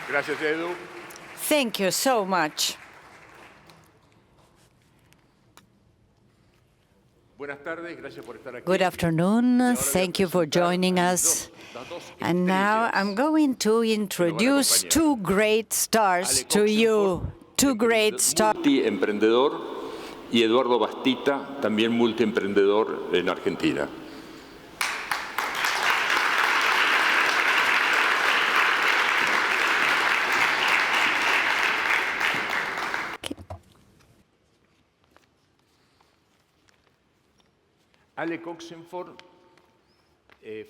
Gracias, Edu. Thank you so much. Buenas tardes, gracias por estar aquí. Good afternoon. Thank you for joining us. And now I'm going to introduce two great stars to you. Two great stars. Multiemprendedor, y Eduardo Bastitta, también multiemprendedor en Argentina. Alec Oxenford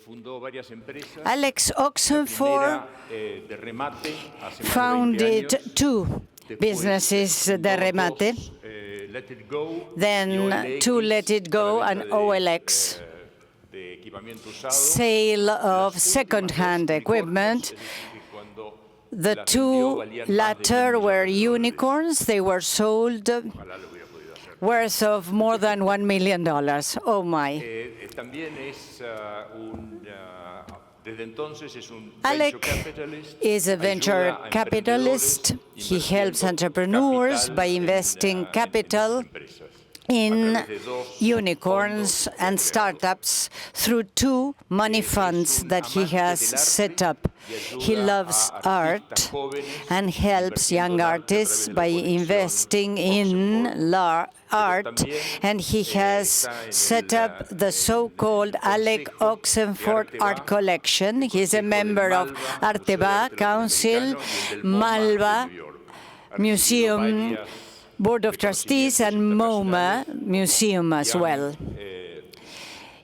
fundó varias empresas. Alex Oxenford De remate, hace más de 20 founded años. two businesses de remate, Let It Go, then two Let It Go and OLX, de equipamiento usado. sale of second-hand equipment. The two latter were unicorns. They were sold worth of more than $1 million. Oh my. También es desde entonces es un Alec venture capitalist. is a venture Ayuda a capitalist. He helps entrepreneurs by investing capital in unicorns and startups through two money funds that he has set up. He loves art and helps young artists by investing in art, and he has set up the so-called Alec Oxenford Art Collection. He is a member of Arteba Council, Malva Museum Board of Trustees, and MoMA Museum as well.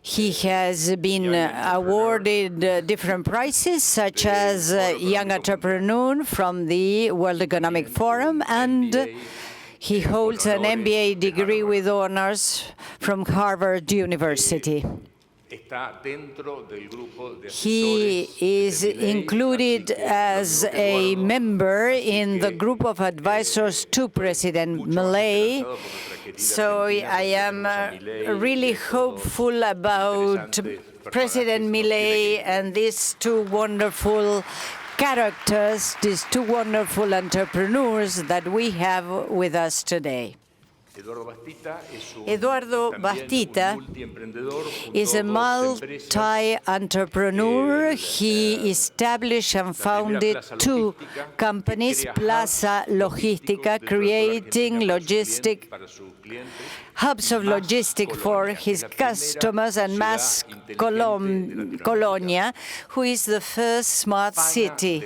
He has been awarded different prizes, such as Young Entrepreneur from the World Economic Forum, and he holds an MBA degree with honors from Harvard University. He is included as a member in the group of advisors to President Milei. So I am really hopeful about President Milei and these two wonderful characters, these two wonderful entrepreneurs that we have with us today. Eduardo Bastitta is a multi-entrepreneur. He established and founded two companies, Plaza Logística, creating hubs of logistics for his customers, and Más Colonia, who is the first smart city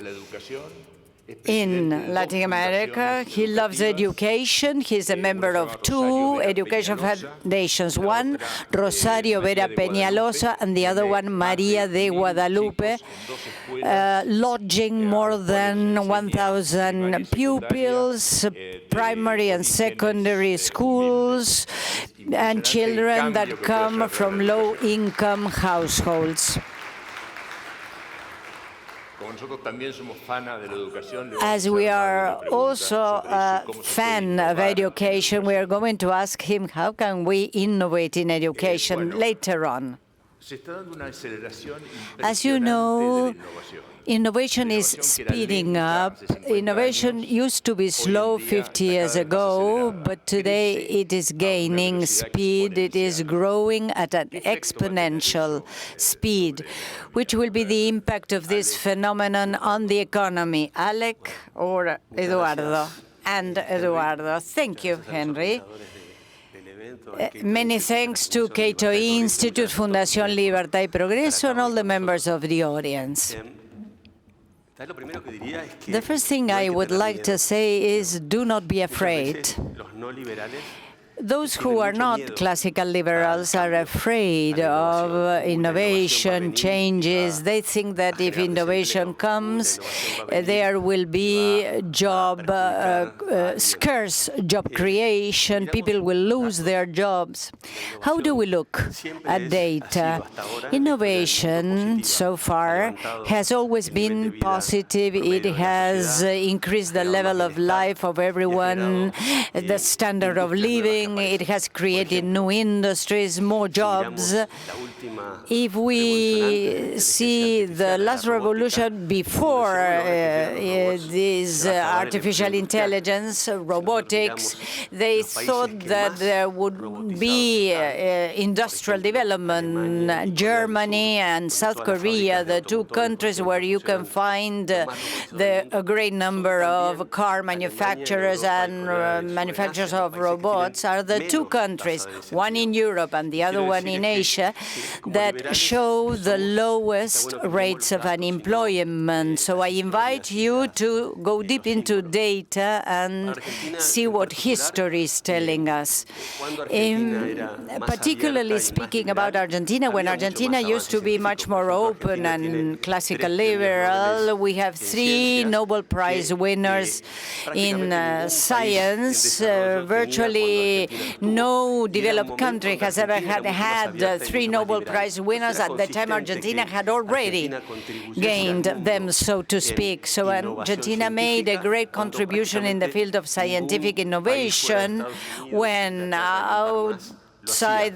in Latin America. He loves education. He's a member of two education foundations, one Rosario Vera Peñalosa and the other one María de Guadalupe, lodging more than 1,000 pupils, primary and secondary schools, and children that come from low-income households. As we are also a fan of education, we are going to ask him how can we innovate in education later on. As you know, innovation is speeding up. Innovation used to be slow 50 years ago, but today it is gaining speed. It is growing at an exponential speed. Which will be the impact of this phenomenon on the economy? Alec or Eduardo? And Eduardo. Thank you, Henry. Many thanks to Cato Institute, Fundación Libertad y Progreso, and all the members of the audience. The first thing I would like to say is do not be afraid. Those who are not classical liberals are afraid of innovation, changes. They think that if innovation comes, there will be scarce job creation, people will lose their jobs. How do we look at data? Innovation, so far, has always been positive. It has increased the level of life of everyone, the standard of living, growing, it has created new industries, more jobs. If we see the last revolution before this artificial intelligence, robotics, they thought that there would be industrial development. Germany and South Korea, the two countries where you can find a great number of car manufacturers and manufacturers of robots, are the two countries, one in Europe and the other one in Asia, that show the lowest rates of unemployment. So I invite you to go deep into data and see what history is telling us. Particularly speaking about Argentina, when Argentina used to be much more open and classical liberal, we have 3 Nobel Prize winners in science. Virtually no developed country has ever had 3 Nobel Prize winners. At the time, Argentina had already gained them, so to speak. So Argentina made a great contribution in the field of scientific innovation when outside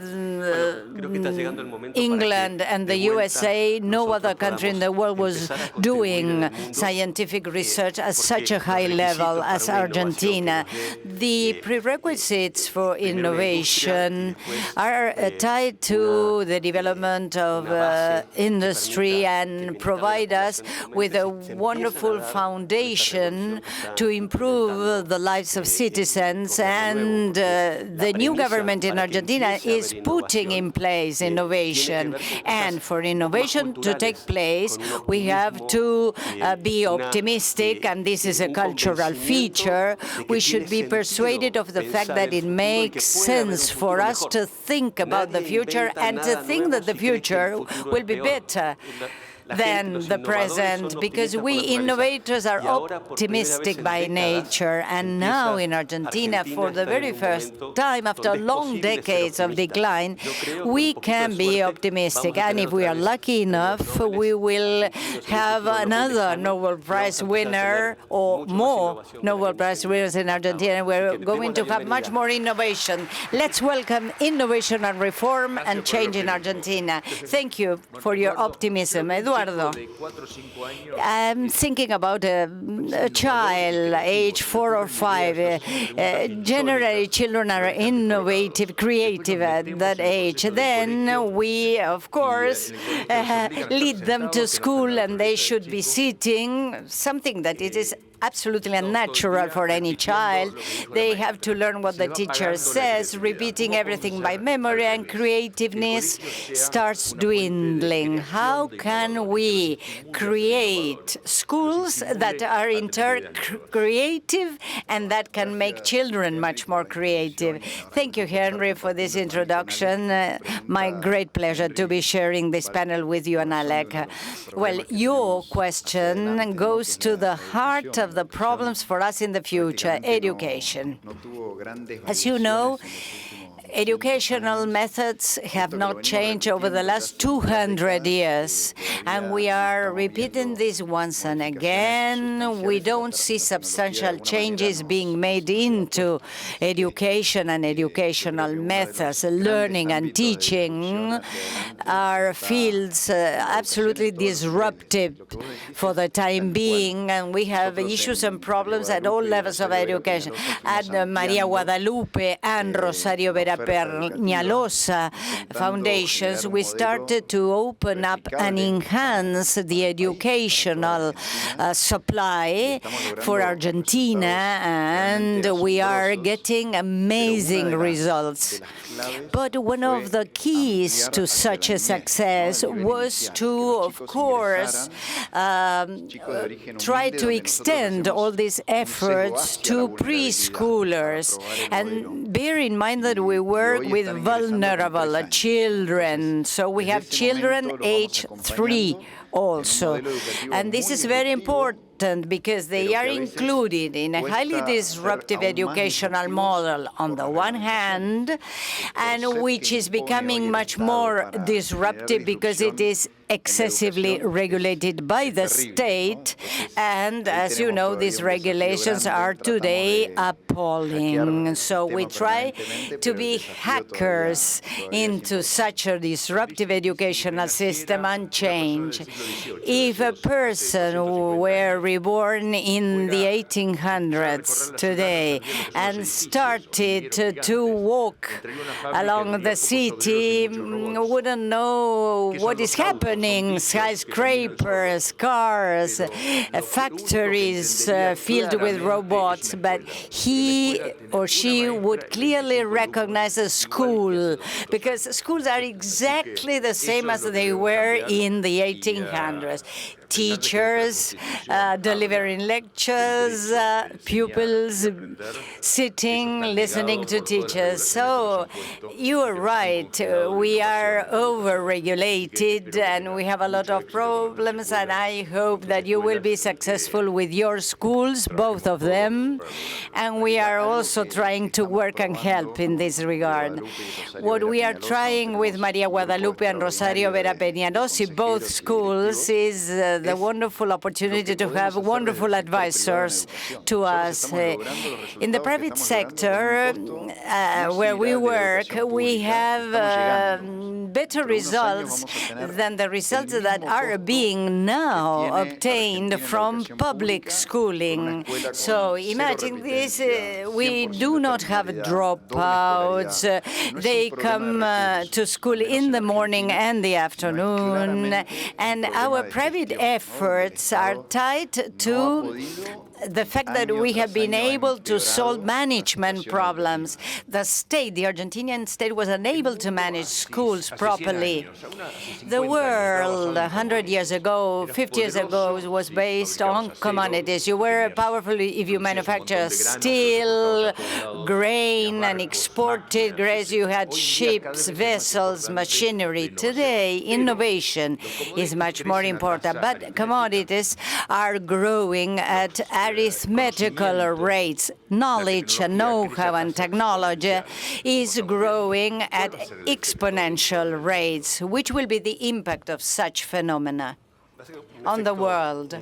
England and the USA, no other country in the world was doing scientific research at such a high level as Argentina. The prerequisites for innovation are tied to the development of industry and provide us with a wonderful foundation to improve the lives of citizens. And the new government in Argentina is putting in place innovation. And for innovation to take place, we have to be optimistic, and this is a cultural feature. We should be persuaded of the fact that it makes sense for us to think about the future and to think that the future will be better than the present, because we innovators are optimistic by nature. And now in Argentina, for the very first time, after long decades of decline, we can be optimistic. And if we are lucky enough, we will have another Nobel Prize winner or more Nobel Prize winners in Argentina. We're going to have much more innovation. Let's welcome innovation and reform and change in Argentina. Thank you for your optimism. Eduardo. I'm thinking about a child, age 4 or 5. Generally, children are innovative, creative at that age. Then we, of course, lead them to school, and they should be sitting, something that it is absolutely unnatural for any child. They have to learn what the teacher says, repeating everything by memory, and creativeness starts dwindling. How can we create schools that are in turn creative and that can make children much more creative? Thank you, Henry, for this introduction. My great pleasure to be sharing this panel with you and Alec. Well, your question goes to the heart of the problems for us in the future, education. As you know, educational methods have not changed over the last 200 years, and we are repeating this once and again. We don't see substantial changes being made into education and educational methods. Learning and teaching are fields absolutely disruptive for the time being, and we have issues and problems at all levels of education. At Maria Guadalupe and Rosario Vera Peñalosa foundations, we started to open up and enhance the educational supply for Argentina, and we are getting amazing results. But one of the keys to such a success was to, of course, try to extend all these efforts to preschoolers. And bear in mind that we work with vulnerable children. So we have children age 3 also. And this is very important because they are included in a highly disruptive educational model on the one hand, and which is becoming much more disruptive because it is excessively regulated by the state. And as you know, these regulations are today appalling. So we try to be hackers into such a disruptive educational system and change. If a person were reborn in the 1800s today and started to walk along the city, wouldn't know what is happening. Skyscrapers, cars, factories filled with robots, but he or she would clearly recognize a school, because schools are exactly the same as they were in the 1800s. Teachers delivering lectures, pupils sitting, listening to teachers. So you are right. We are over-regulated and we have a lot of problems, and I hope that you will be successful with your schools, both of them. And we are also trying to work and help in this regard. What we are trying with Maria Guadalupe and Rosario Vera Peñalosi, both schools, is the wonderful opportunity to have wonderful advisors to us. In the private sector, where we work, we have better results than the results that are being now obtained from public schooling. So imagine this, we do not have dropouts. They come to school in the morning and the afternoon, and our private efforts are tied to the fact that we have been able to solve management problems. The state, the Argentinian state, was unable to manage schools properly. The world 100 years ago, 50 years ago, was based on commodities. You were powerful if you manufactured steel, grain, and exported grains. You had ships, vessels, machinery. Today, innovation is much more important, but commodities are growing at arithmetical rates. Knowledge and know-how and technology is growing at exponential rates. Which will be the impact of such phenomena on the world?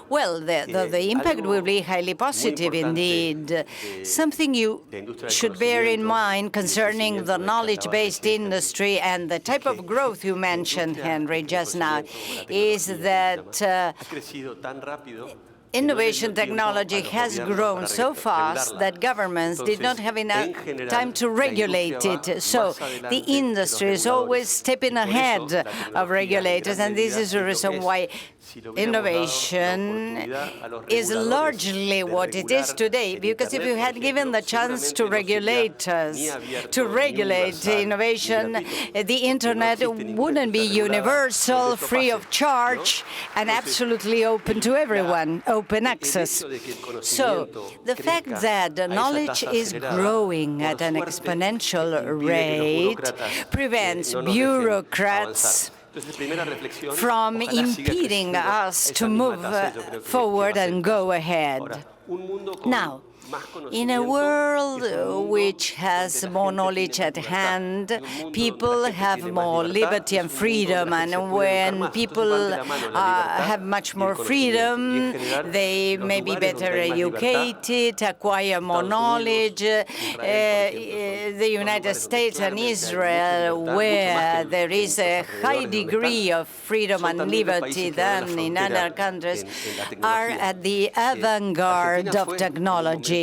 Well, the impact will be highly positive indeed. Something you should bear in mind concerning the knowledge-based industry and the type of growth you mentioned, Henry, just now, is that innovation technology has grown so fast that governments did not have enough time to regulate it. So the industry is always stepping ahead of regulators, and this is the reason why innovation is largely what it is today. Because if you had given the chance to regulators to regulate innovation, the internet wouldn't be universal, free of charge, and absolutely open to everyone. Open access. So the fact that knowledge is growing at an exponential rate prevents bureaucrats from impeding us to move forward and go ahead. Now, in a world which has more knowledge at hand, people have more liberty and freedom, and when people have much more freedom, they may be better educated, acquire more knowledge. The United States and Israel, where there is a high degree of freedom and liberty than in other countries, are at the avant-garde of technology.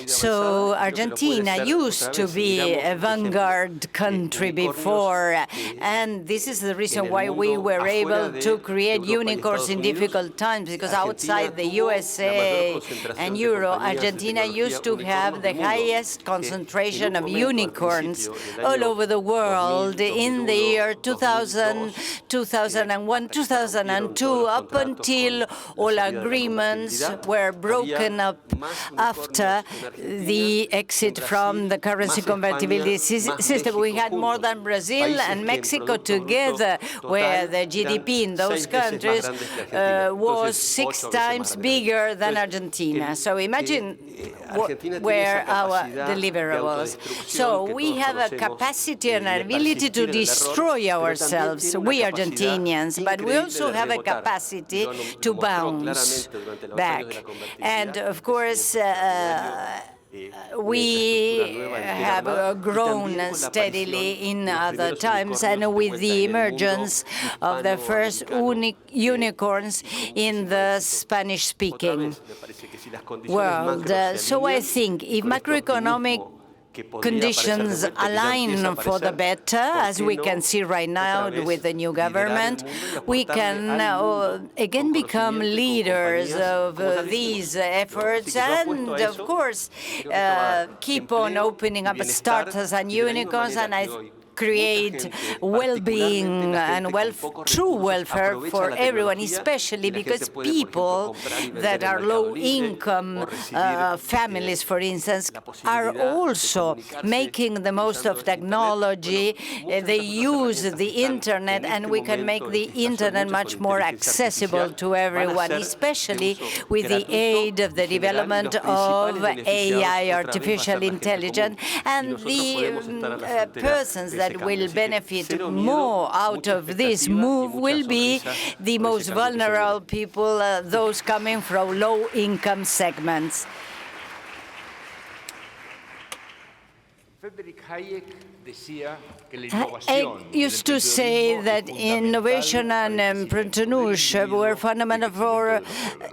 So Argentina used to be a vanguard country before, and this is the reason why we were able to create unicorns in difficult times, because outside the USA and Europe, Argentina used to have the highest concentration of unicorns all over the world in the year 2000, 2001, 2002, up until all agreements were broken up after after the exit from the currency convertibility system. We had more than Brazil and Mexico together, where the GDP in those countries was 6 times bigger than Argentina. So imagine where our deliverables. So we have a capacity and an ability to destroy ourselves, we Argentinians, but we also have a capacity to bounce back. And of course, we have grown steadily in other times, and with the emergence of the first unicorns in the Spanish-speaking world. So I think if macroeconomic conditions align for the better, as we can see right now with the new government, we can again become leaders of these efforts and, of course, keep on opening up startups and unicorns, and create well-being and true welfare for everyone, especially because people that are low-income families, for instance, are also making the most of technology. They use the internet, and we can make the internet much more accessible to everyone, especially with the aid of the development of AI, artificial intelligence, and the persons that will benefit more out of this move will be the most vulnerable people, those coming from low-income segments. I used to say that innovation and entrepreneurship were fundamental for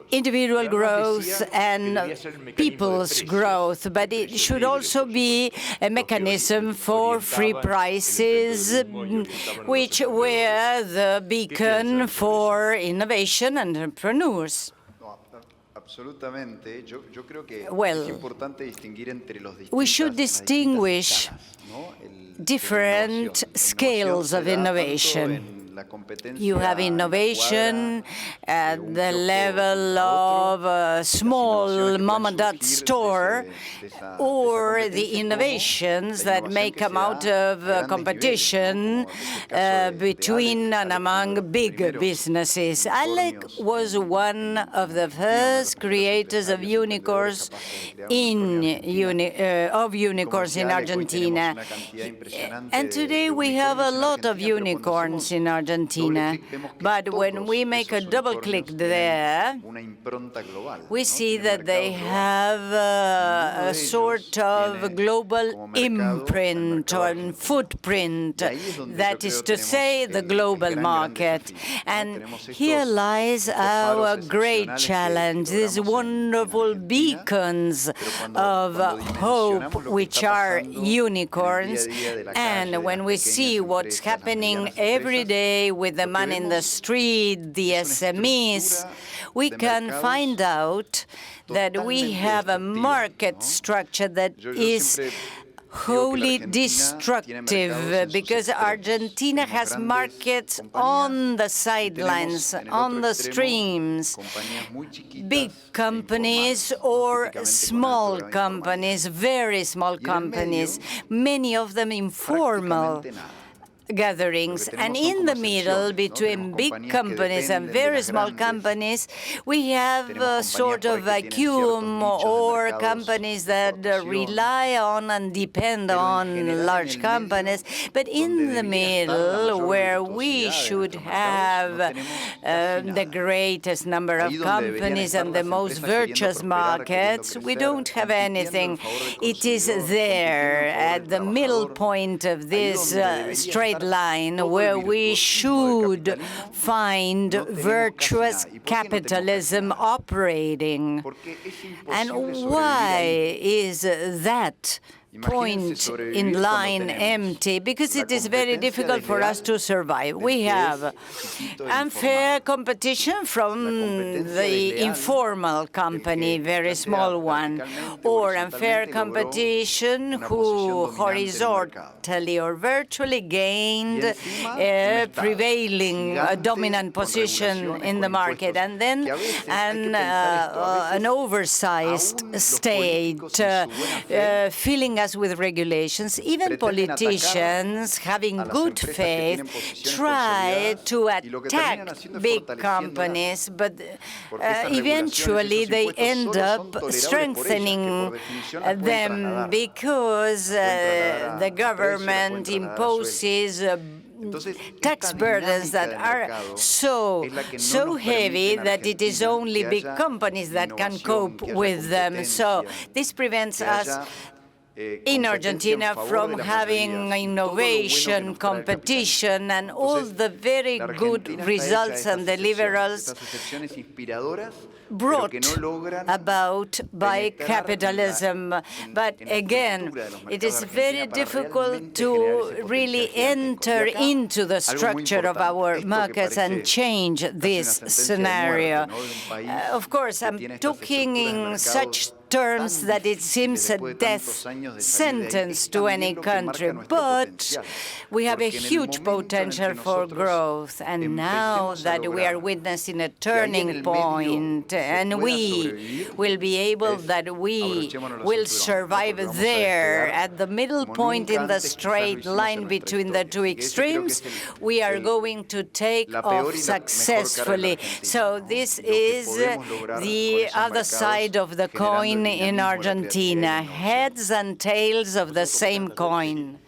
individual growth and people's growth, but it should also be a mechanism for free prices, which were the beacon for innovation and entrepreneurs. Well, we should distinguish different scales of innovation. You have innovation at the level of a small mom-and-dad store, or the innovations that may come out of competition between and among big businesses. Alec was one of the first creators of unicorns in Argentina. And today we have a lot of unicorns in Argentina. But when we make a double click there, we see that they have a sort of global imprint or footprint, that is to say, the global market. And here lies our great challenge, these wonderful beacons of hope, which are unicorns. And when we see what's happening every day with the man in the street, the SMEs, we can find out that we have a market structure that is wholly destructive, because Argentina has markets on the sidelines, on the streams, big companies or small companies, very small companies, many of them informal gatherings. And in the middle, between big companies and very small companies, we have a sort of vacuum, or companies that rely on and depend on large companies. But in the middle, where we should have the greatest number of companies and the most virtuous markets, we don't have anything. It is there at the middle point of this straight line where we should find virtuous capitalism operating. And why is that point in line empty, because it is very difficult for us to survive. We have unfair competition from the informal company, very small one, or unfair competition who horizontally or virtually gained a prevailing dominant position in the market, and then an oversized state filling us with regulations. Even politicians, having good faith, try to attack big companies, but eventually they end up strengthening them because the government imposes tax burdens that are so heavy that it is only big companies that can cope with them. So this prevents us in Argentina from having innovation, competition, and all the very good results and deliverables brought about by capitalism. But again, it is very difficult to really enter into the structure of our markets and change this scenario. Of course, I'm talking in such terms that it seems a death sentence to any country, but we have a huge potential for growth. And now that we are witnessing a turning point, and we will be able, that we will survive there at the middle point in the straight line between the two extremes, we are going to take off successfully. So this is the other side of the coin in Argentina, heads and tails of the same coin.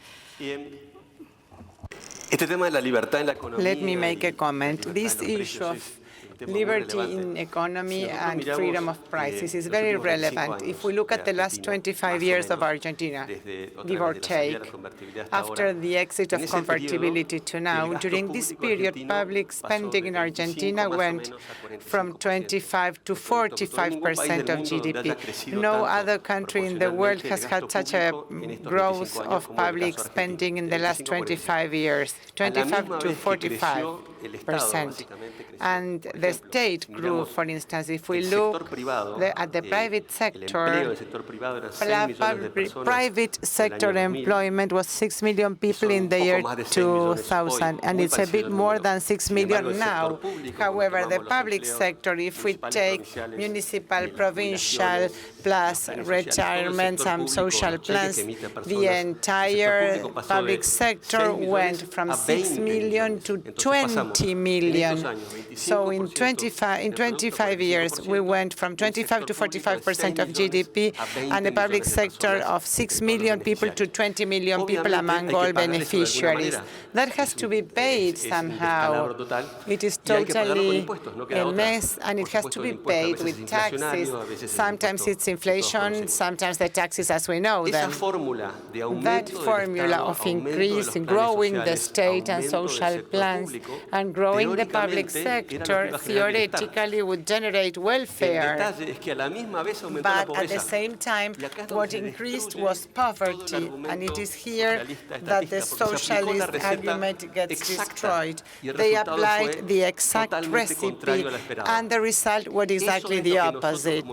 Let me make a comment. This issue of liberty in economy and freedom of prices is very relevant. If we look at the last 25 years of Argentina, give or take, after the exit of convertibility to now, during this period, public spending in Argentina went from 25 to 45% of GDP. No other country in the world has had such a growth of public spending in the last 25 years, 25 to 45%. And the state grew, for instance, if we look at the private sector, private sector employment was 6 million people in the year 2000, and it's a bit more than 6 million now. However, the public sector, if we take municipal, provincial, plus retirements and social plans, the entire public sector went from 6 million to 20 million. So in 25 years, we went from 25 to 45% of GDP and a public sector of 6 million people to 20 million people among all beneficiaries. That has to be paid somehow. It is totally a mess, and it has to be paid with taxes. Sometimes it's inflation, sometimes the taxes as we know them. That formula of increasing, growing the state and social plans and growing the public sector theoretically would generate welfare. But at the same time, what increased was poverty, and it is here that the socialist argument gets destroyed. They applied the exact recipe, and the result was exactly the opposite.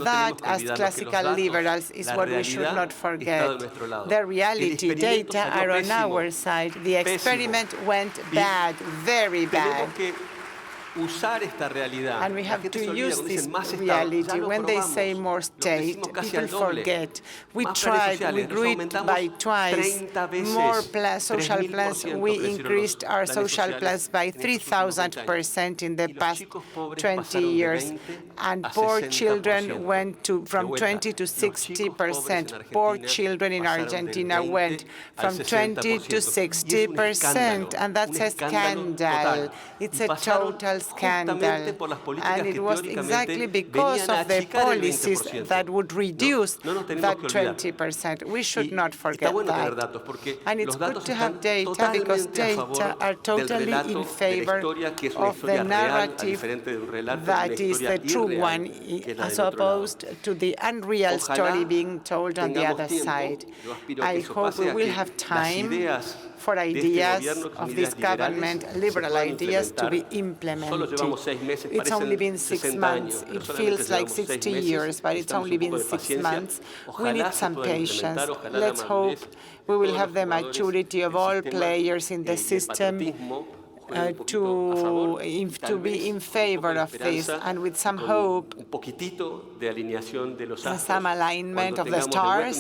That, as classical liberals, is what we should not forget. The reality data are on our side. The experiment went bad, very bad. And we have to use this reality. When they say more state, people forget. We tried, we grew it by twice. More social plans, we increased our social plans by 3,000% in the past 20 years. And poor children went from 20 to 60%. Poor children in Argentina went from 20 to 60%. And that's a scandal. It's a total scandal. And it was exactly because of the policies that would reduce that 20%. We should not forget that. And it's good to have data because data are totally in favor of the narrative that is the true one, as opposed to the unreal story being told on the other side. I hope we will have time for ideas of this government, liberal ideas, to be implemented. It's only been 6 months. It feels like 60 years, but it's only been 6 months. We need some patience. Let's hope we will have the maturity of all players in the system to be in favor of this, and with some hope and some alignment of the stars.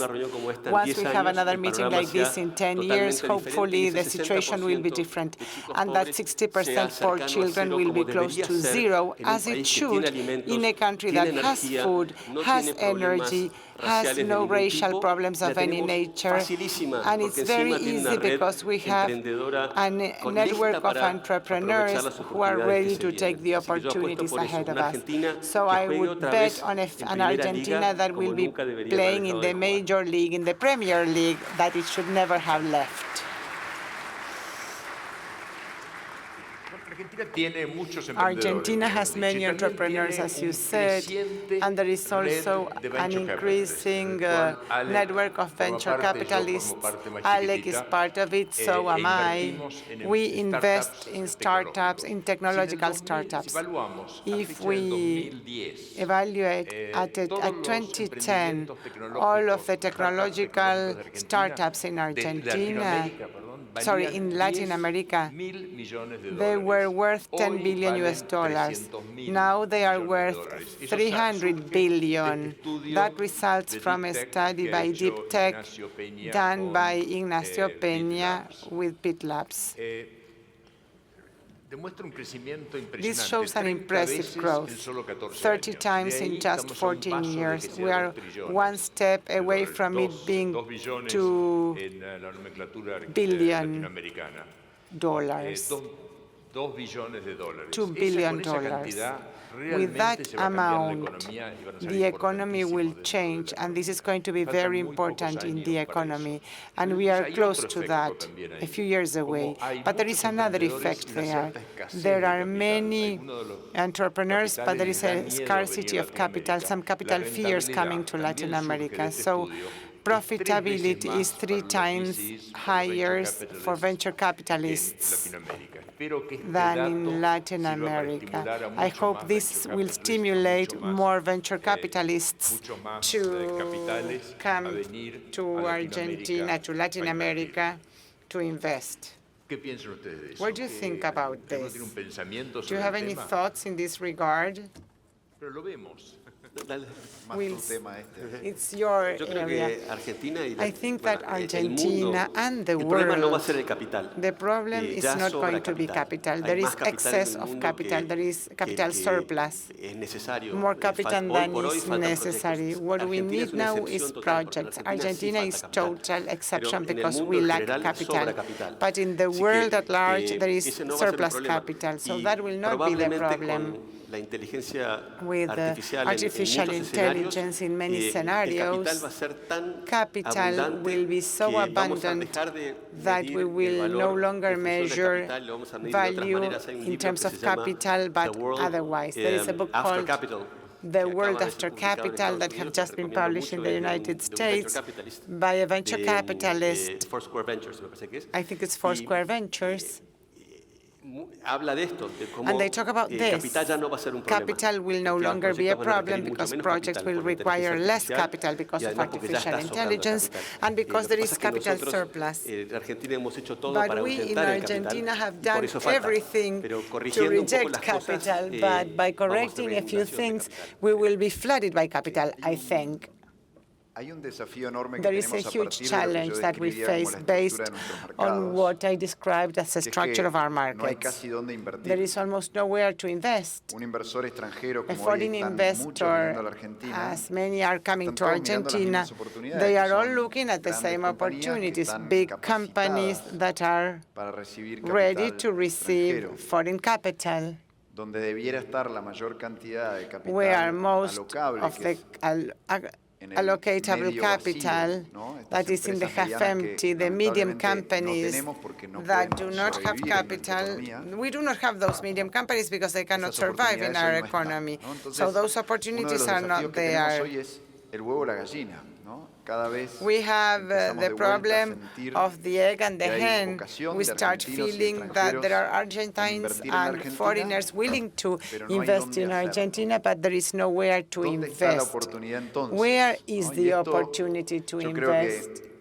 Once we have another meeting like this in 10 years, hopefully the situation will be different, and that 60% for children will be close to zero, as it should, in a country that has food, has energy, has no racial problems of any nature, and it's very easy because we have a network of entrepreneurs who are ready to take the opportunities ahead of us. So I would bet on an Argentina that will be playing in the major league, in the Premier League, that it should never have left. Argentina has many entrepreneurs, as you said, and there is also an increasing network of venture capitalists. Alec is part of it, so am I. We invest in startups, in technological startups. If we evaluate at 2010 all of the technological startups in Argentina, in Latin America, they were worth $10 billion. Now they are worth $300 billion. That results from a study by Deep Tech done by Ignacio Peña with Pit Labs. This shows an impressive growth, 30 times in just 14 years. We are one step away from it being $2 billion. $2 billion. With that amount, the economy will change, and this is going to be very important in the economy. And we are close to that, a few years away. But there is another effect there. There are many entrepreneurs, but there is a scarcity of capital, some capital fears coming to Latin America. So profitability is 3 times higher for venture capitalists than in Latin America. I hope this will stimulate more venture capitalists to come to Argentina, to Latin America, to invest. What do you think about this? Do you have any thoughts in this regard? It's your area. I think that Argentina and the world, the problem is not going to be capital. There is excess of capital. There is capital surplus, more capital than is necessary. What we need now is projects. Argentina is total exception because we lack capital. But in the world at large, there is surplus capital. So that will not be the problem. With artificial intelligence in many scenarios, capital will be so abundant that we will no longer measure value in terms of capital, but otherwise. There is a book called The World After Capital that have just been published in the United States by a venture capitalist. I think it's Foursquare Ventures. And they talk about this. Capital will no longer be a problem because projects will require less capital because of artificial intelligence and because there is capital surplus. But we in Argentina have done everything to reject capital, but by correcting a few things, we will be flooded by capital, I think. There is a huge challenge that we face based on what I described as the structure of our markets. There is almost nowhere to invest. A foreign investor, as many are coming to Argentina, they are all looking at the same opportunities, big companies that are ready to receive foreign capital. donde debiera estar la mayor cantidad de capital where most alocable, of que the es en el allocatable medio capital vacío, ¿no? Estas that is in the empresas half medianas empty, que the medium lamentablemente no companies tenemos porque no that do podemos not have sobrevivir en nuestra capital. economía. We do not have those medium companies because they cannot Esas survive in oportunidades our hoy no están, economy. ¿no? Entonces, So those uno de opportunities los are desafíos not que tenemos there. hoy es el huevo o la gallina, ¿no? Cada vez We have empezamos de the vuelta a problem sentir of the egg and the que hay hen. vocación We de start argentinos y feeling that there are extranjeros en Argentines invertir en and Argentina, foreigners willing to pero no hay invest dónde in hacerlo. Argentina, but there is nowhere to ¿Dónde está la invest. oportunidad entonces? Where is ¿No? Y the esto, opportunity to yo creo invest? que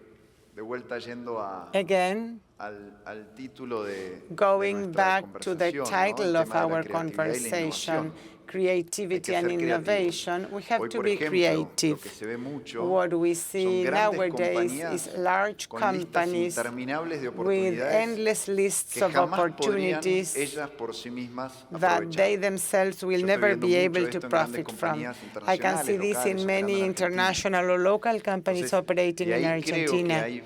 de vuelta yendo Again, al título de going nuestra back to the conversación, ¿no? title El of tema de la our creatividad y la conversation, innovación. creativity and Hay que ser innovation, we have Hoy, to por be ejemplo, creative. lo que se ve mucho What we son see grandes nowadays compañías is large con listas companies interminables de with oportunidades endless lists que of jamás podrían opportunities ellas por sí mismas that they aprovechar. themselves will Yo estoy never viendo be mucho able esto to en grandes profit from. compañías I can see internacionales, this in locales, many operando en Argentina. international or local companies Entonces, operating y in ahí creo que Argentina. hay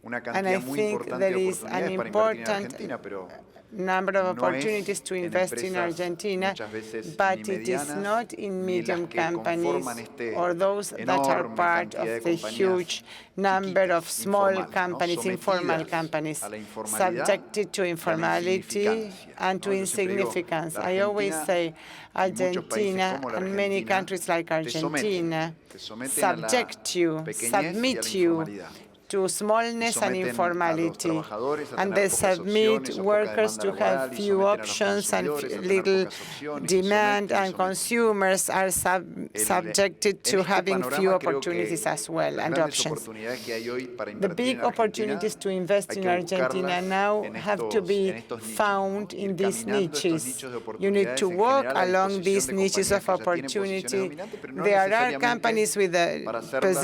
una And I cantidad muy think importante there de is an oportunidades para invertir en important Argentina, pero number of no opportunities es to en invest in empresas Argentina, muchas veces but ni it is medianas, not in ni medium las que companies conforman este or those that are enorme part cantidad de of the compañías huge number of chiquitas, small informales, ¿no? companies, informal Sometidas companies, a la informalidad subjected to y a la informality insignificancia, and to ¿no? Yo siempre digo, insignificance. la I always Argentina say y muchos países Argentina como la and many Argentina countries like te Argentina someten a la subject you, pequeñez y a la submit you informalidad. to smallness and someten a los informality, trabajadores a and tener they pocas submit opciones o poca workers demanda to laboral, have y few someten a los options and consumidores a tener little pocas opciones, y demand, someten, y and someten. consumers are subjected to En este having few panorama creo que opportunities as well las and grandes options. oportunidades que hay hoy para The invertir big en Argentina, opportunities to invest hay in que Argentina buscarlas now en have to be estos nichos, found ¿no? in Ir these caminando estos niches. nichos de You need oportunidades, to en walk general a along disposición these de niches compañías of que ya tienen posición opportunity. dominante, pero no There are necesariamente companies with para a hacerlas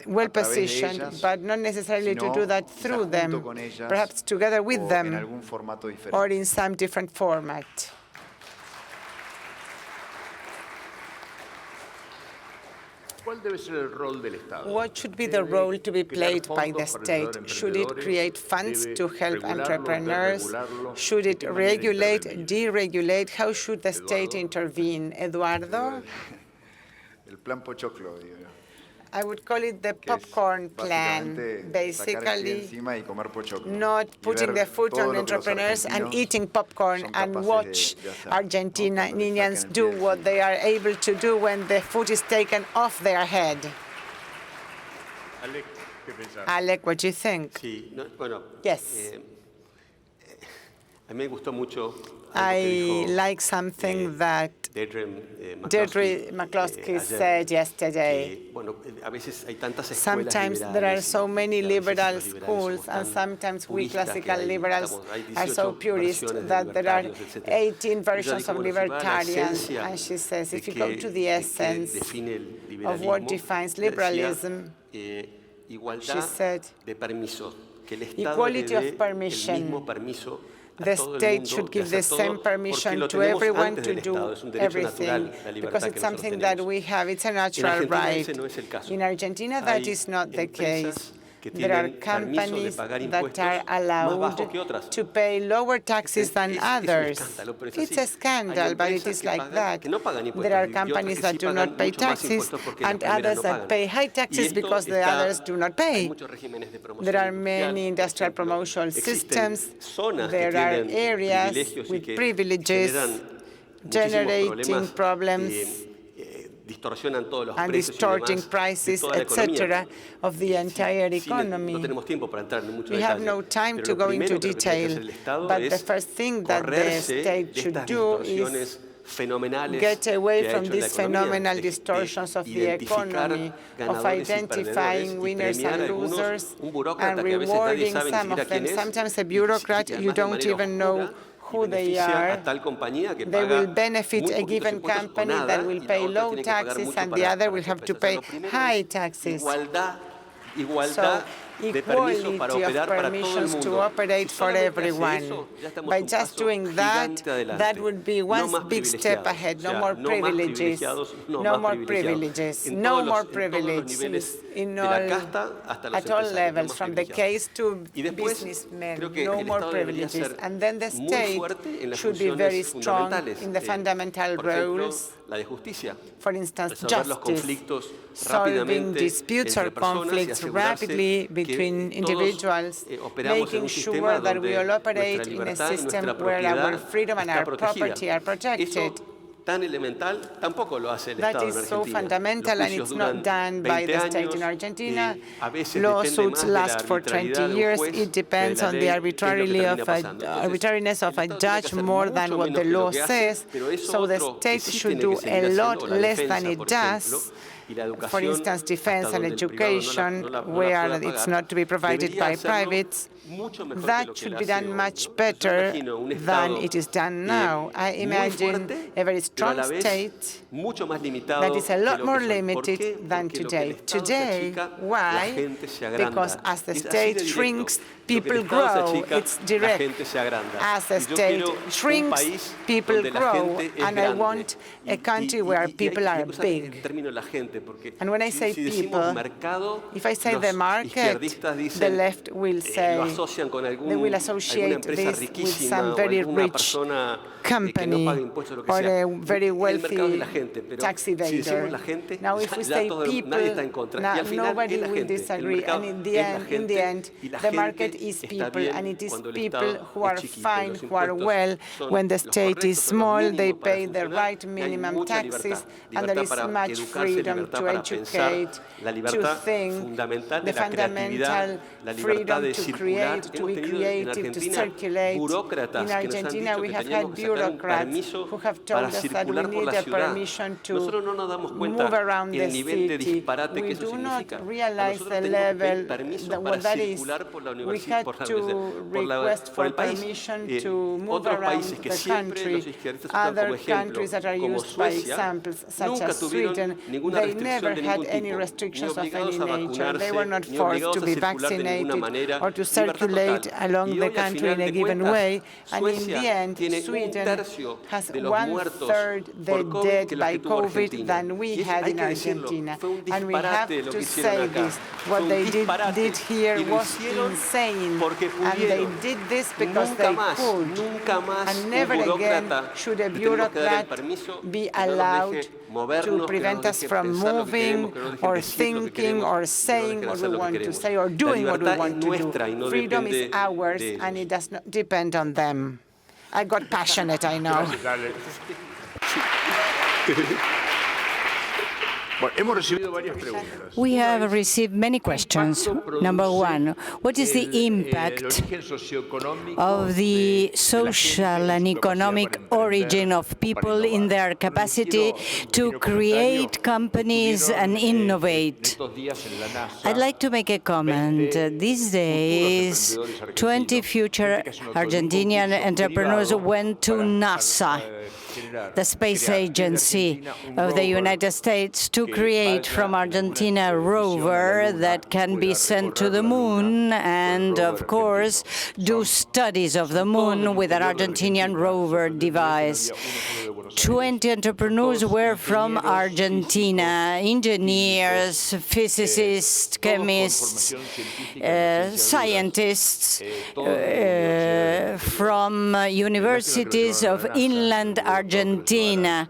well a través de positioned, ellas, but not necessarily to sino do that quizás through junto them, con ellas perhaps together with o en them algún formato or diferente. in some different format. ¿Cuál debe ser el rol del Estado? What should be the role to be played by the state? Should it create funds to help entrepreneurs? Should it regulate, deregulate? How should the state intervene? Eduardo? El plan Pochoclo, digo yo. I would call it the Que es popcorn plan, básicamente sacar el pie basically encima y comer pochoclo. not Y putting ver the foot todo on lo que los entrepreneurs and argentinos eating popcorn son and capaces watch de hacer, ¿no? Argentinians Cuando le do saquen el what pie they are able to do when the foot is taken off their head. Alec, ¿qué pensás? Alec, what do you think? Sí, no, bueno, Yes. a mí me gustó mucho algo que I dijo, like something that Deirdre McCloskey ayer, said yesterday. que, bueno, a veces hay tantas escuelas Sometimes there are liberales, so many y a veces liberal los liberales schools, somos and tan sometimes we puristas que classical hay, liberals hay are so 18 purist versiones de that there are libertarios, etcétera. 18 Yo versions digo, of bueno, si va a la libertarians. esencia And she says, de if you que- go to the de que essence define el of what liberalismo, defines decía, liberalism, igualdad said, de permiso, que el Estado equality le of dé el permission. mismo permiso a the todo el state mundo should de give the hacer same todo, porque permission lo to tenemos everyone antes to del do Estado, es un derecho everything, natural, la libertad because que it's nosotros something that tenemos. we have. It's a En natural Argentina right. ese no es el caso. In Argentina, that Hay is not the case. empresas que There are tienen permiso de companies pagar that impuestos are más allowed bajos que otras. to pay lower taxes than Es un others. escándalo, pero es It's así. a scandal, Hay but it empresas is que like pagan- that. que no pagan impuestos, There are y otras companies que that sí do pagan not pay mucho más taxes, impuestos porque las and primeras others no that pagan. pay high Y taxes esto because the está- others do not hay pay. muchos regímenes de promoción There are industrial, many por industrial ejemplo. promotional Existen systems. zonas que There are tienen areas privilegios y with que privileges generan generating muchísimos problems distorsionan todos los and precios y distorting demás de prices, toda la economía. etc., of the entire No economy. tenemos tiempo para entrar en mucho We detalle. have no time pero to lo go primero into que tiene que hacer detail, el Estado but the es first thing that the correrse state de should estas do distorsiones is fenomenales get que away ha from hecho la these economía, phenomenal de distortions of the identificar economy, of ganadores y identifying perdedores y winners premiar and a algunos, losers, un burócrata and que a veces nadie rewarding sabe ni some siquiera of them. quién es, Sometimes a y bureaucrat, you además de don't manera even know oscura, y who they beneficia are. a tal compañía que They paga will benefit muy a poquitos given impuestos o company nada, that y will la pay otra low tiene que pagar taxes, mucho and the para other will que have to empezar. pay Lo primero high es taxes. igualdad de permisos para equality of operar para todo el permissions to mundo. operate Si for solamente hace everyone. eso, ya estamos By un just paso doing that, gigante adelante. that would be No one más big step privilegiados. ahead. O No sea, more no más privileges. privilegiados, no No más more privilegiados. privileges. En No todos more los privileges niveles in de la all, casta hasta los at all empresarios, no levels, más from the privilegiados. case to Y después, businessmen. creo que No el more Estado debería privileges. ser And then the muy state fuerte en las should be very funciones strong fundamentales. in the fundamental Por ejemplo, roles. la de justicia. For instance, Resolver los justice, conflictos solving rápidamente disputes or entre personas y conflicts asegurarse rapidly que between todos individuals, operamos en making un sure sistema that we donde all operate nuestra in a libertad y system nuestra where our propiedad freedom and está our protegida. property are protected. Eso tan elemental tampoco lo hace el That Estado en is Argentina. so fundamental, Los and juicios it's not duran done by 20 the state años, in Argentina. a veces depende Lawsuits más de la last for 20 arbitrariedad de un years. juez It que de depends la on the ley, es lo que termina pasando. Entonces, arbitrariness of el a Estado tiene que judge hacer more mucho than what menos the que lo law que hace, says. pero eso So the otro que state sí should tiene do que seguir a lot haciendo, la less defensa, than it por ejemplo, does. y la educación, For instance, defense hasta and donde el privado education, no la where pueda it's pagar, not to be provided debería by hacerlo privates. mucho mejor que That lo que should lo be hace done hoy, much ¿no? Yo better imagino un than Estado it is done now. I muy imagine fuerte, a very pero a strong la vez state mucho más limitado that is a que lot lo more que soy. ¿Por limited qué? than Porque lo que el today. Estado se Today, achica, la why? gente se agranda. Because as the Es así de state directo. shrinks, Lo que el people Estado se grow. achica, It's la direct. gente se agranda. As the Y yo state quiero un shrinks, país people donde la grow, gente es and I grande. want a country where people hay are que usar el big. término la gente, porque And when I say si decimos people, mercado, if I say los the market, izquierdistas the dicen, left will say, lo asocian con they will alguna associate empresa this with riquísima some o very alguna rich persona que company no paga impuestos, lo que or sea. a very El mercado es wealthy la gente, pero tax si decimos evader. la gente, Now, if we ya say todo, people, nadie está en contra. Y al final nobody es la will gente. El disagree. mercado And in es la gente, the end, y la the gente market is está people, bien and it is cuando el people Estado who are es chiquito, y fine, los who are impuestos well. son When the los state is correctos, son los small, they mínimos para pay the funcionar, right y hay minimum mucha taxes, libertad. and there Libertad is para much educarse, freedom libertad to para pensar, educate, la to libertad think, fundamental the de la creatividad, fundamental la libertad freedom de to circular. create, to Hemos be tenido en creative, to Argentina circulate. burócratas In que nos han Argentina, dicho we que have teníamos had que sacar un bureaucrats permiso who have para told us that we circular por need la a ciudad. permission to Nosotros no nos damos move cuenta around the el nivel de city. disparate que We eso do not significa. A realize nosotros the tenemos que pedir level permiso that para what that is. circular por la We universidad, had por to request por for el país. permission to move Otros around países que the siempre country. los izquierdistas usan como Other ejemplo, countries that are como used by Suecia, examples, such nunca as tuvieron Sweden, ninguna they restricción never de had ningún any tipo, restrictions ni of any obligados a nature. They were vacunarse, not ni forced obligados to a be circular de ninguna vaccinated manera. or to Libertad circulate total. along Y the hoy, al country final in a de given cuentas, way. And in Suecia the end, tiene un Sweden tercio has de los muertos 1/3 the por COVID que dead los by que tuvo COVID Argentina. than we Y eso had hay in que decirlo, Argentina. fue un And we have disparate lo que to hicieron say acá. this. Fue What un they disparate. did here Y lo was hicieron insane. porque And they pudieron. did this because Nunca they más, could. nunca más And un never again burócrata should a le tenemos que dar el bureaucrat permiso be que no nos allowed deje to movernos, prevent que no us nos deje from pensar lo que queremos, moving que no nos deje or decir lo que thinking queremos, or que no nos saying dejen what hacer we lo que want to queremos. say or La doing what we libertad want es to nuestra y do. no Freedom depende is ours de and ellos. it does not depend on them. I got passionate, I know. Gracias, Alec. Bueno, hemos recibido varias preguntas. We have received many questions. Number one, what is the impact of the social and economic origin of people in their capacity to create companies and innovate? I'd like to make a comment. These days, 20 future Argentinian entrepreneurs went to NASA, the space agency of the United States, to create from Argentina a rover that can be sent to the moon and, of course, do studies of the moon with an Argentinian rover device. 20 entrepreneurs were from Argentina, engineers, physicists, chemists, scientists from universities of inland Argentina.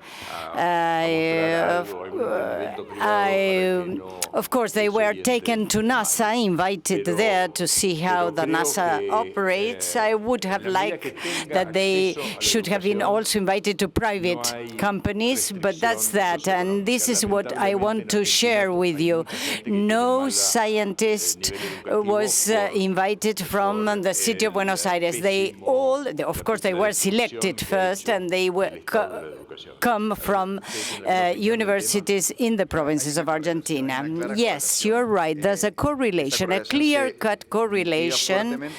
Of course, they were taken to NASA, invited there to see how the NASA operates. I would have liked that they should have been also invited to private companies, but that's that. And this is what I want to share with you. No scientist was invited from the city of Buenos Aires. They all, of course, they were selected first, and they were come from universities in the provinces of Argentina. Yes, you're right. There's a correlation, a clear-cut correlation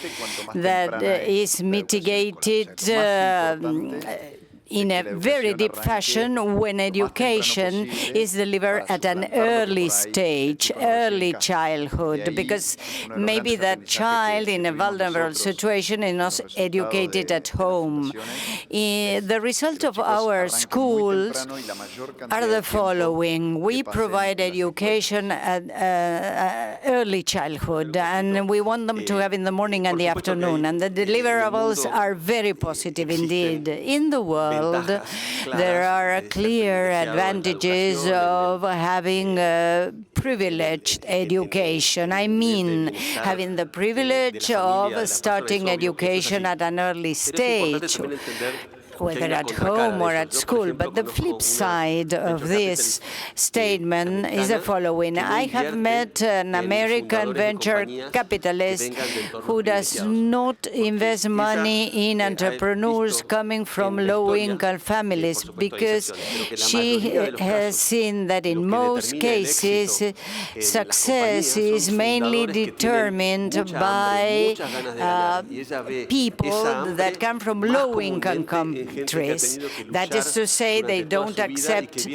that is mitigated in a very deep fashion when education is delivered at an early stage, early childhood, because maybe that child in a vulnerable situation is not educated at home. The result of our schools are the following. We provide education at early childhood, and we want them to have in the morning and the afternoon, and the deliverables are very positive indeed. In the world, there are clear advantages of having a privileged education. I mean, having the privilege of starting education at an early stage, whether at home or at school. But the flip side of this statement is the following. I have met an American venture capitalist who does not invest money in entrepreneurs coming from low-income families, because she has seen that in most cases, success is mainly determined by people that come from low-income countries. That is to say, they don't accept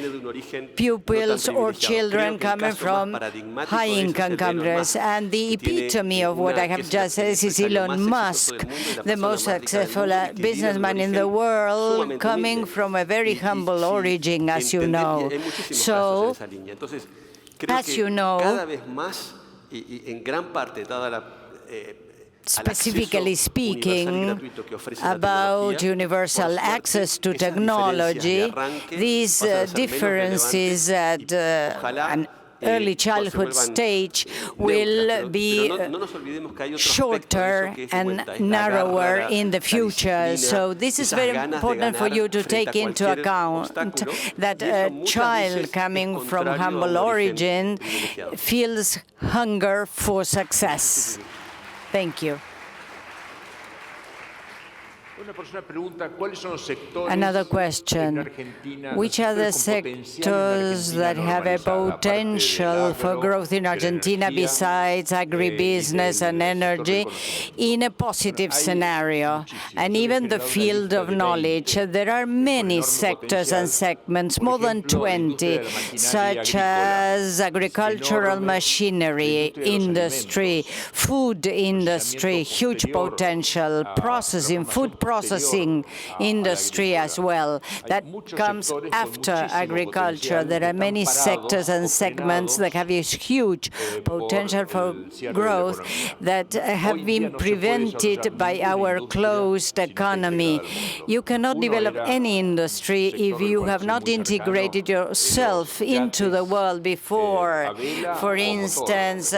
pupils or children coming from high-income countries. And the epitome of what I have just said is Elon Musk, the most successful businessman in the world, coming from a very humble origin, as you know. So, as you know, specifically speaking about universal access to technology, these differences at an early childhood stage will be shorter and narrower in the future. So this is very important for you to take into account, that a child coming from humble origin feels hunger for success. Thank you. Another question. Which are the sectors that have a potential for growth in Argentina besides agribusiness and energy in a positive scenario? And even the field of knowledge. There are many sectors and segments, more than 20, such as agricultural machinery industry, food industry, huge potential, processing, food processing industry as well. That comes after agriculture. There are many sectors and segments that have a huge potential for growth that have been prevented by our closed economy. You cannot develop any industry if you have not integrated yourself into the world before. For instance,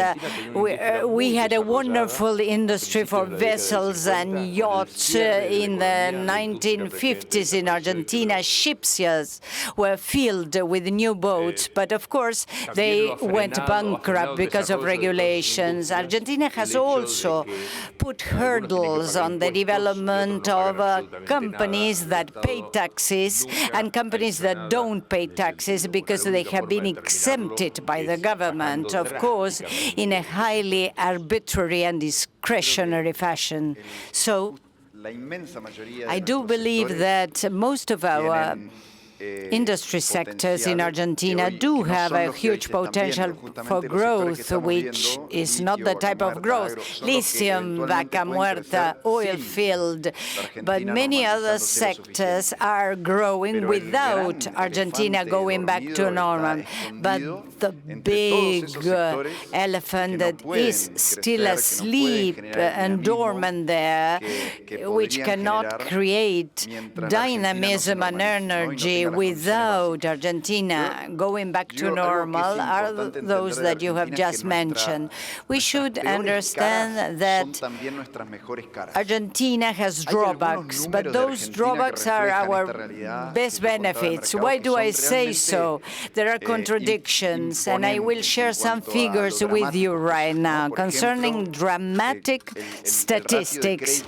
we had a wonderful industry for vessels and yachts in the 1950s in Argentina. Shipyards were filled with new boats, but of course they went bankrupt because of regulations. Argentina has also put hurdles on the development of companies that pay taxes and companies that don't pay taxes because they have been exempted by the government, of course, in a highly arbitrary and discretionary fashion. So I do believe that most of our industry sectors in Argentina do have a huge potential for growth, which is not the type of growth, lithium, vaca muerta, oil field, but many other sectors are growing without Argentina going back to normal. But the big elephant that is still asleep and dormant there, which cannot create dynamism and energy without Argentina going back to normal, are those that you have just mentioned. We should understand that Argentina has drawbacks, but those drawbacks are our best benefits. Why do I say so? There are contradictions, and I will share some figures with you right now concerning dramatic statistics.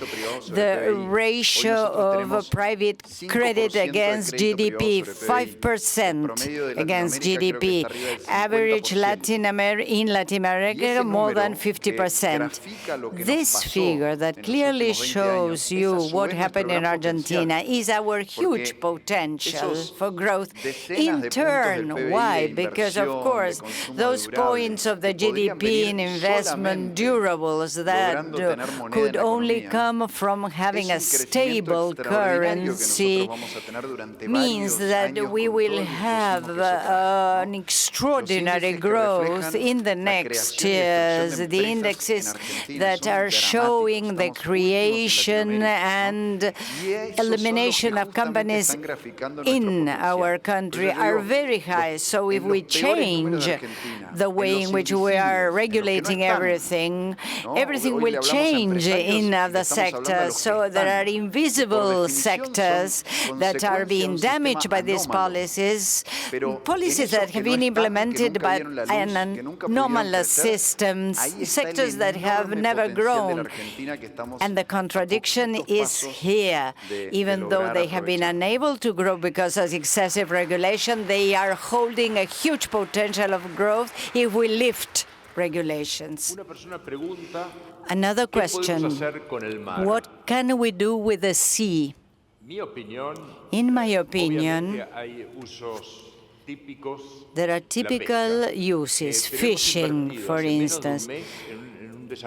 The ratio of private credit against GDP GDP, 5% against GDP. Average in Latin America, more than 50%. This figure that clearly shows you what happened in Argentina is our huge potential for growth. In turn, why? Because, of course, those points of the GDP in investment durables that could only come from having a stable currency means that we will have an extraordinary growth in the next years. The indexes that are showing the creation and elimination of companies in our country are very high. So if we change the way in which we are regulating everything, everything will change in the sectors. So there are invisible sectors that are being damaged by these policies, policies that have been implemented by anomalous systems, sectors that have never grown. And the contradiction is here. Even though they have been unable to grow because of excessive regulation, they are holding a huge potential of growth if we lift regulations. Another question, what can we do with the sea? In my opinion, there are typical uses, fishing, for instance.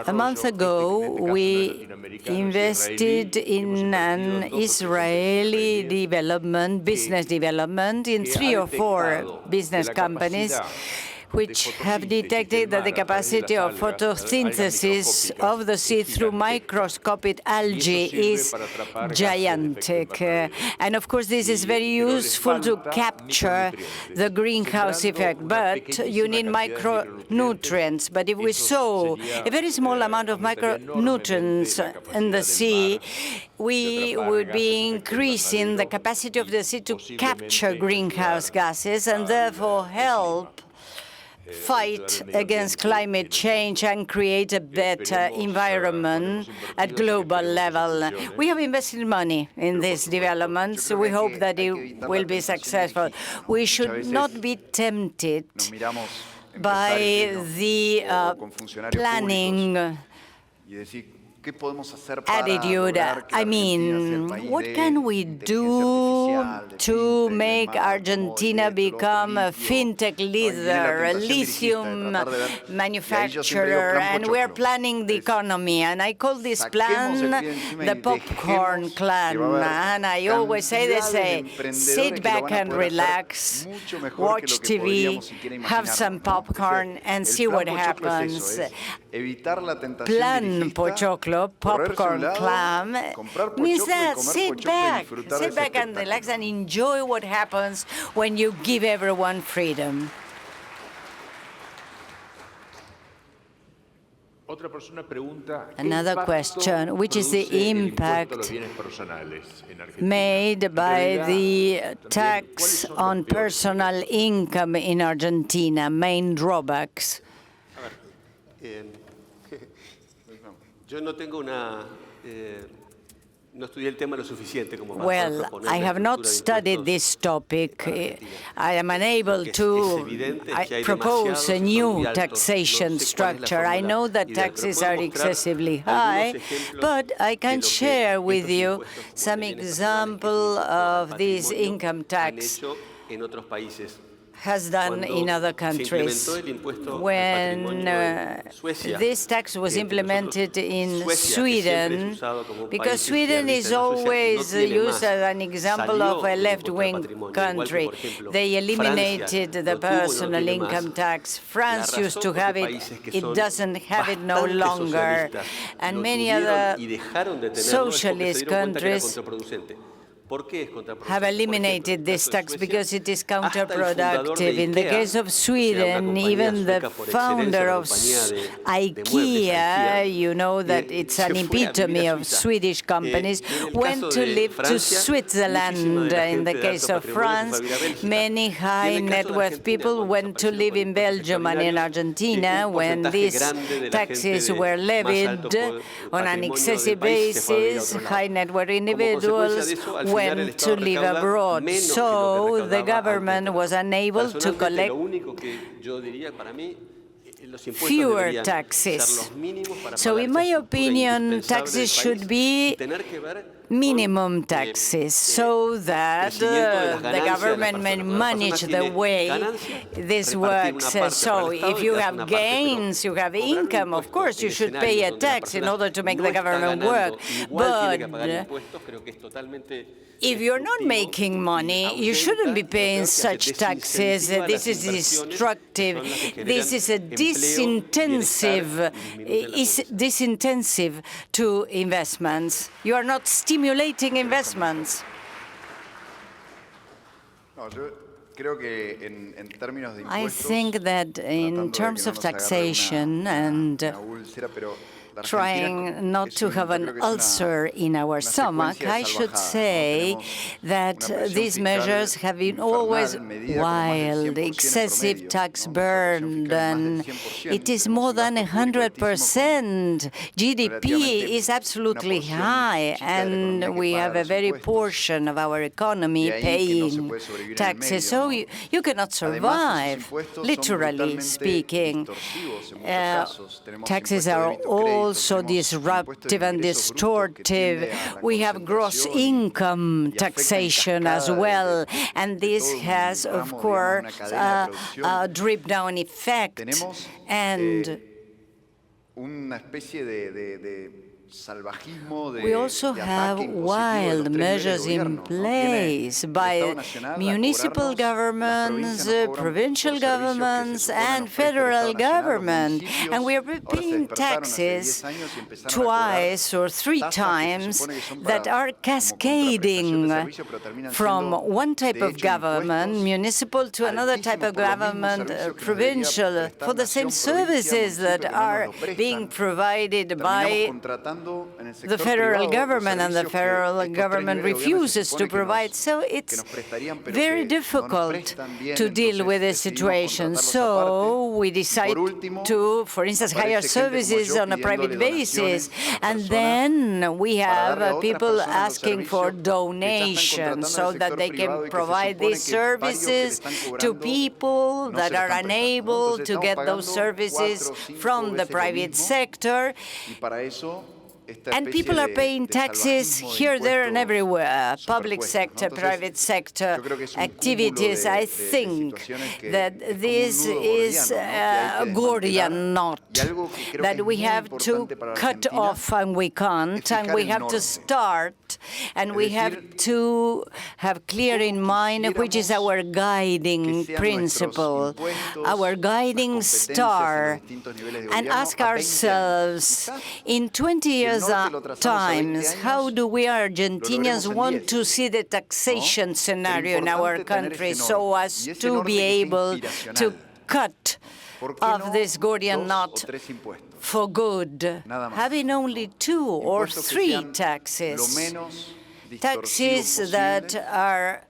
A month ago, we invested in an Israeli business development, in 3 or 4 business companies, which have detected that the capacity of photosynthesis of the sea through microscopic algae is gigantic. And of course, this is very useful to capture the greenhouse effect, but you need micronutrients. But if we sow a very small amount of micronutrients in the sea, we would be increasing the capacity of the sea to capture greenhouse gases and therefore help fight against climate change and create a better environment at global level. We have invested money in these developments. We hope that it will be successful. We should not be tempted by the planning attitude. I mean, what can we do to make Argentina become a fintech leader, a lithium manufacturer? And we're planning the economy. And I call this plan the popcorn plan. And I always say, sit back and relax, watch TV, have some popcorn, and see what happens. Plan Pochoclo, popcorn clam, means that sit back and relax and enjoy what happens when you give everyone freedom. Another question, which is the impact made by the tax on personal income in Argentina, main drawbacks? Well, I have not studied this topic. I am unable to propose a new taxation structure. I know that taxes are excessively high, but I can share with you some example of this income tax has done in other countries. When this tax was implemented in Sweden, because Sweden is always used as an example of a left-wing country, they eliminated the personal income tax. France used to have it, it doesn't have it no longer. And many other socialist countries have eliminated this tax because it is counterproductive. In the case of Sweden, even the founder of IKEA, you know that it's an epitome of Swedish companies, went to live to Switzerland. In the case of France, many high net worth people went to live in Belgium and in Argentina when these taxes were levied on an excessive basis. High net worth individuals went to live abroad. So the government was unable to collect fewer taxes. So in my opinion, taxes should be minimum taxes so that the government may manage the way this works. So if you have gains, you have income, of course you should pay a tax in order to make the government work. But if you're not making money, you shouldn't be paying such taxes. This is destructive. This is a disincentive to investments. You are not stimulating investments. I think that in terms of taxation and trying not to have an ulcer in our stomach, I should say that these measures have been always wild, excessive tax burden. It is more than 100%. GDP is absolutely high, and we have a very portion of our economy paying taxes. So you cannot survive, literally speaking. Taxes are also disruptive and distortive. We have gross income taxation as well, and this has, of course, a drip-down effect. And we also have wild measures in place by municipal governments, provincial governments, and federal government. And we are paying taxes twice or three times that are cascading from one type of government, municipal, to another type of government, provincial, for the same services that are being provided by the federal government, and the federal government refuses to provide. So it's very difficult to deal with this situation. So we decide to, for instance, hire services on a private basis, and then we have people asking for donations so that they can provide these services to people that are unable to get those services from the private sector. And people are paying taxes here, there, and everywhere, public sector, private sector activities. I think that this is a Gordian knot that we have to cut off, and we can't, and we have to start, and we have to have clear in mind which is our guiding principle, our guiding star, and ask ourselves, in 20 years times, how do we Argentinians want to see the taxation scenario in our country so as to be able to cut off this Gordian knot for good, having only 2 or 3 taxes, taxes that are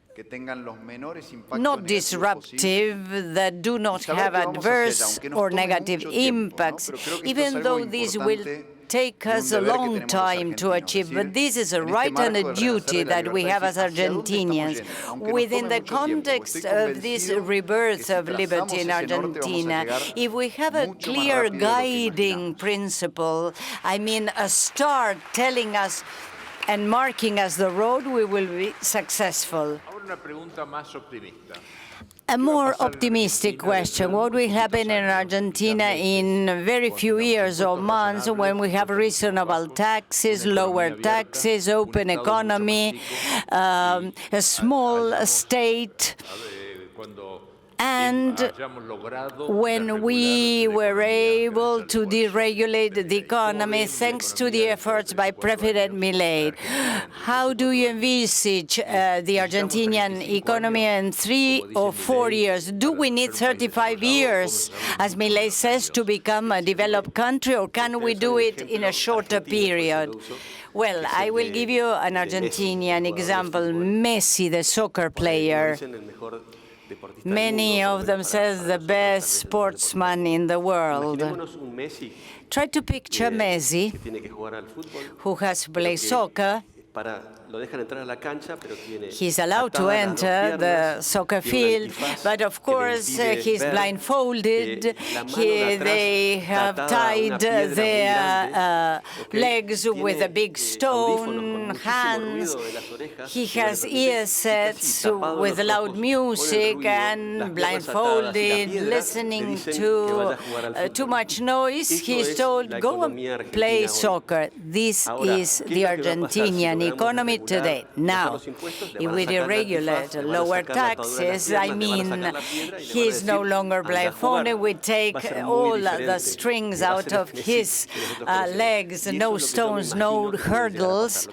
not disruptive, that do not have adverse or negative impacts, even though these will take us a long time to achieve, but this is a right and a duty that we have as Argentinians. Within the context of this rebirth of liberty in Argentina, if we have a clear guiding principle, I mean a star telling us and marking us the road, we will be successful. A more optimistic question. What will happen in Argentina in very few years or months when we have reasonable taxes, lower taxes, open economy, a small state, and when we were able to deregulate the economy thanks to the efforts by President Milei? How do you envisage the Argentinian economy in 3 or 4 years? Do we need 35 years, as Milei says, to become a developed country, or can we do it in a shorter period? Well, I will give you an Argentinian example. Messi, the soccer player. Many of them say the best sportsman in the world. Try to picture Messi, who has to play soccer, He's allowed to enter the soccer field, but of course he's blindfolded. They have tied their legs with a big stone, hands. He has earsets with loud music and blindfolded, listening to too much noise. He's told, go and play soccer. This is the Argentinian economy today. Now, if we deregulate, lower taxes, I mean, he's no longer blindfolded. We take all the strings out of his legs, no stones, no hurdles.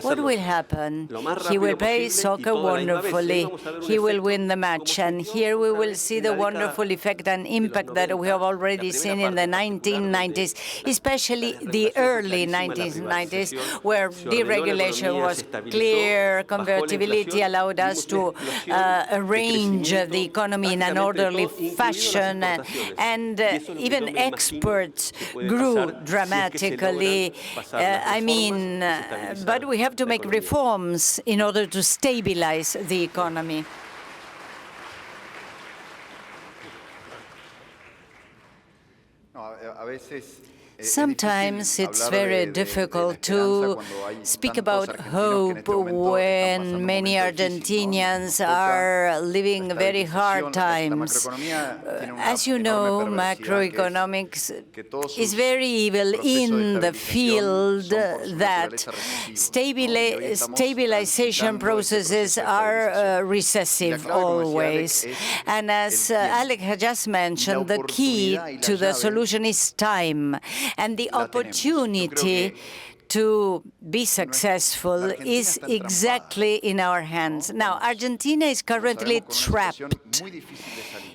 What will happen? He will play soccer wonderfully. He will win the match. And here we will see the wonderful effect and impact that we have already seen in the 1990s, especially the early 1990s, where deregulation was clear, convertibility allowed us to arrange the economy in an orderly fashion, and even exports grew dramatically. But we have to make reforms in order to stabilize the economy. Sometimes it's very difficult to speak about hope when many Argentinians are living very hard times. As you know, macroeconomics is very evil in the field that stabilization processes are recessive always. And as Alec had just mentioned, the key to the solution is time. And the opportunity to be successful is exactly in our hands. Now, Argentina is currently trapped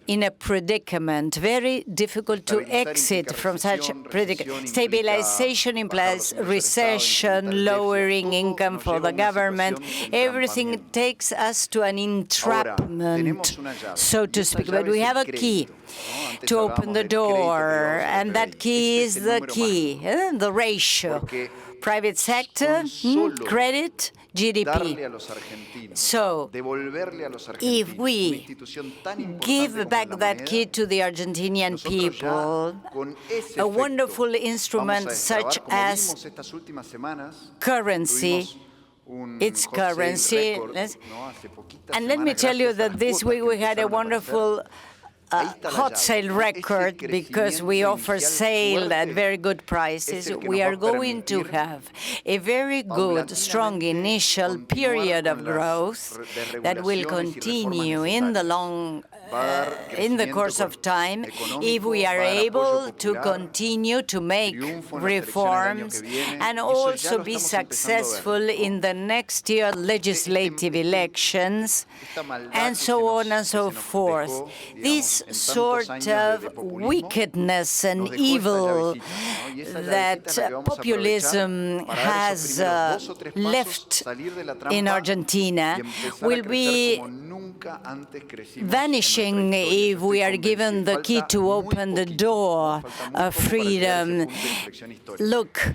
in a predicament, very difficult to exit from such predicament. Stabilization implies recession, lowering income for the government. Everything takes us to an entrapment, so to speak. But we have a key to open the door, and that key is the key, the ratio. Private sector, credit, GDP. So, if we give back that key to the Argentinian people, a wonderful instrument such as currency, its currency, and let me tell you that this week we had a wonderful hot sale record because we offer sale at very good prices. We are going to have a very good, strong initial period of growth that will continue in the in the course of time if we are able to continue to make reforms and also be successful in the next year legislative elections and so on and so forth. This sort of wickedness and evil that populism has left in Argentina will be vanishing if we are given the key to open the door of freedom. Look,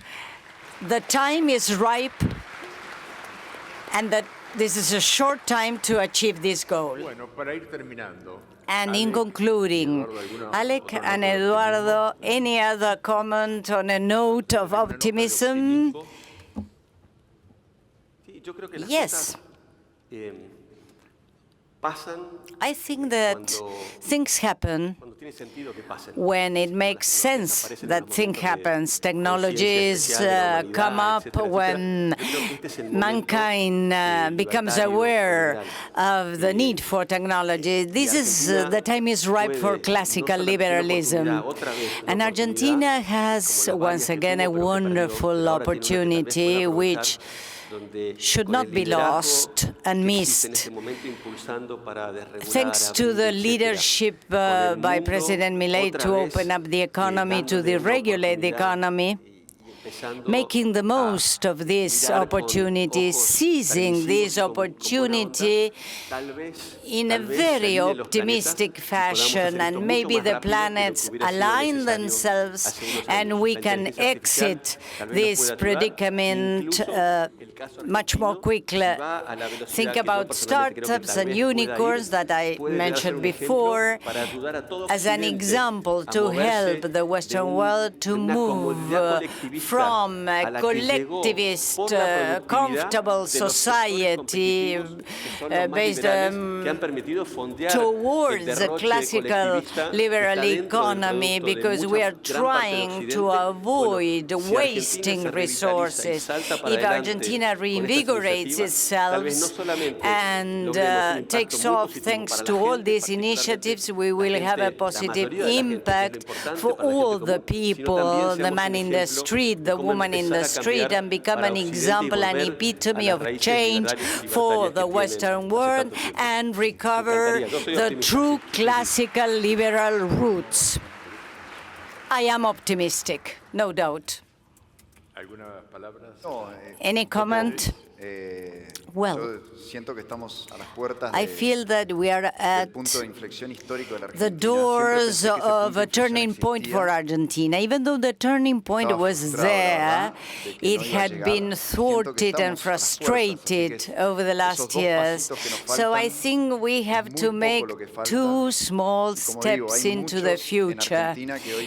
the time is ripe, and that this is a short time to achieve this goal. And in concluding, Alec and Eduardo, any other comment on a note of optimism? Yes. I think that things happen when it makes sense that things happen. Technologies come up when mankind becomes aware of the need for technology. The time is ripe for classical liberalism. And Argentina has, once again, a wonderful opportunity which should not be lost and missed. Thanks to the leadership by President Milei to open up the economy, to deregulate the economy, making the most of this opportunity, seizing this opportunity in a very optimistic fashion, and maybe the planets align themselves and we can exit this predicament much more quickly. Think about startups and unicorns that I mentioned before as an example to help the Western world to move from a collectivist, comfortable society based towards a classical liberal economy, because we are trying to avoid wasting resources. If Argentina reinvigorates itself and takes off thanks to all these initiatives, we will have a positive impact for all the people, the man in the street, the woman in the street, and become an example, an epitome of change for the Western world and recover the true classical liberal roots. I am optimistic, no doubt. Any comment? Well, I feel that we are at the doors of a turning point for Argentina. Even though the turning point was there, it had been thwarted and frustrated over the last years. So I think we have to make two small steps into the future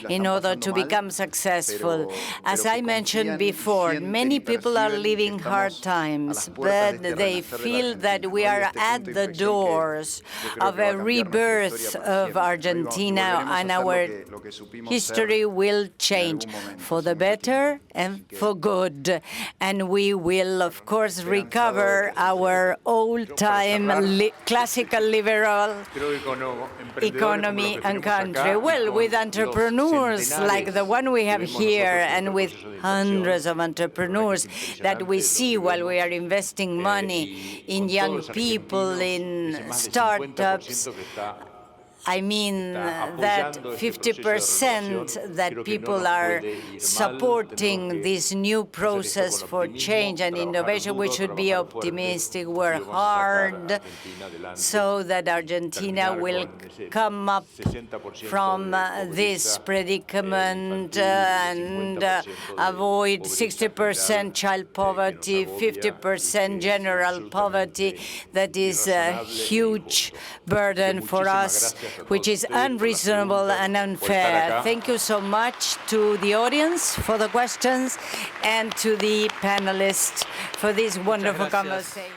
in order to become successful. As I mentioned before, many people are living hard times, but they feel that we are at the doors of a rebirth of Argentina, and our history will change for the better and for good. And we will, of course, recover our old-time classical liberal economy and country. Well, with entrepreneurs like the one we have here, and with hundreds of entrepreneurs that we see while we are investing money in young people, in startups, I mean that 50% that people are supporting this new process for change and innovation. We should be optimistic, work hard, so that Argentina will come up from this predicament and avoid 60% child poverty, 50% general poverty. That is a huge burden for us, which is unreasonable and unfair. Thank you so much to the audience for the questions and to the panelists for this wonderful conversation.